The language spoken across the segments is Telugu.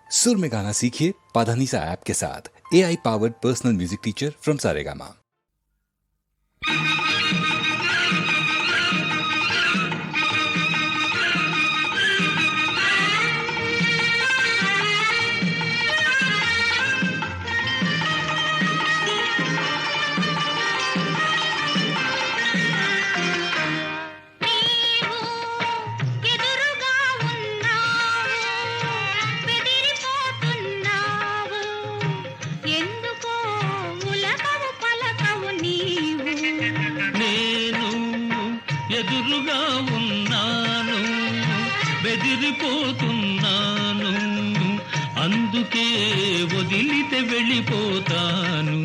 सुर में गाना सीखिए पाधानीसा ऐप के साथ। AI powered personal music teacher from Saregama. ఎదురుగా ఉన్నాను బెదిరిపోతున్నాను అందుకే వదిలితే వెళ్ళిపోతాను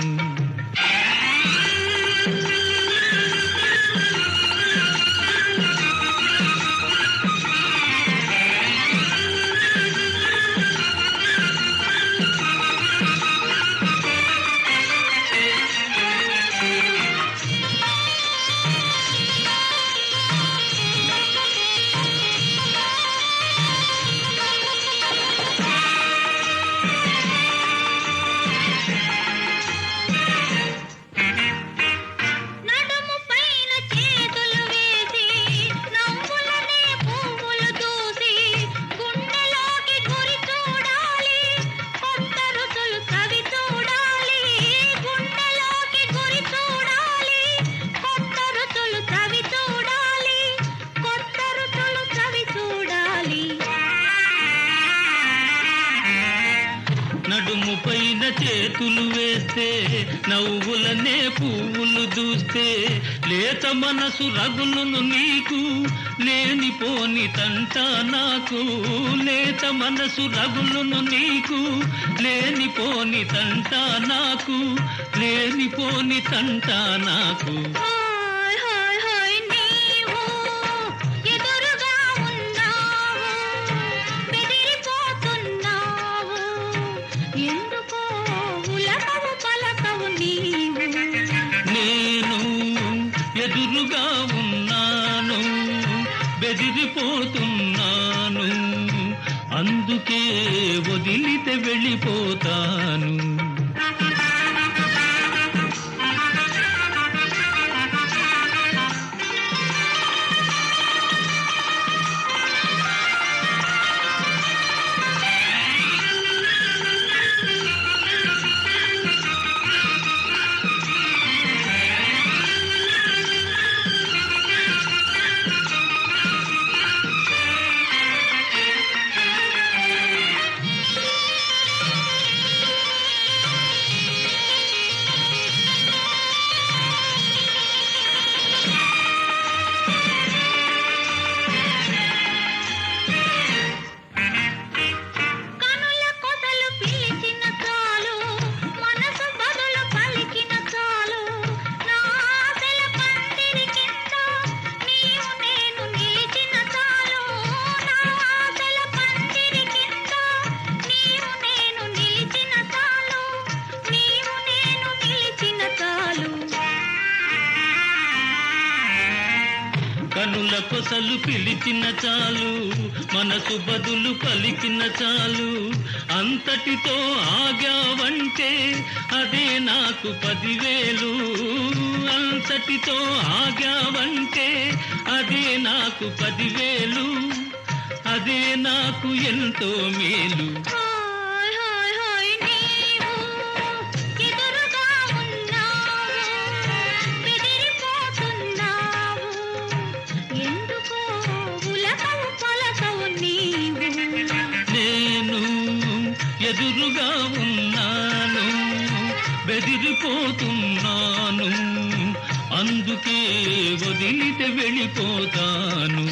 నడుము పైన చేతులు వేస్తే నవ్వులనే పువ్వులు దూస్తే లేత మనసు రగులును నీకు లేనిపోని తంట నాకు లేత మనసు రగులును నీకు లేనిపోని తంట నాకు లేనిపోని తంట నాకు ఎదురుగా ఉన్నాను బెదిరిపోతున్నాను అందుకే వదిలితే వెళ్ళిపోతాను కనుల కొసలు పిలిచిన చాలు మనసు బదులు పలికిన చాలు అంతటితో ఆగావంటే అదే నాకు 10,000 అంతటితో ఆగావంటే అదే నాకు 10,000 అదే నాకు ఎంతో మేలు ఎదురుగా ఉన్నాను బెదిరిపోతున్నాను అందుకే వదిలితే వెళ్ళిపోతాను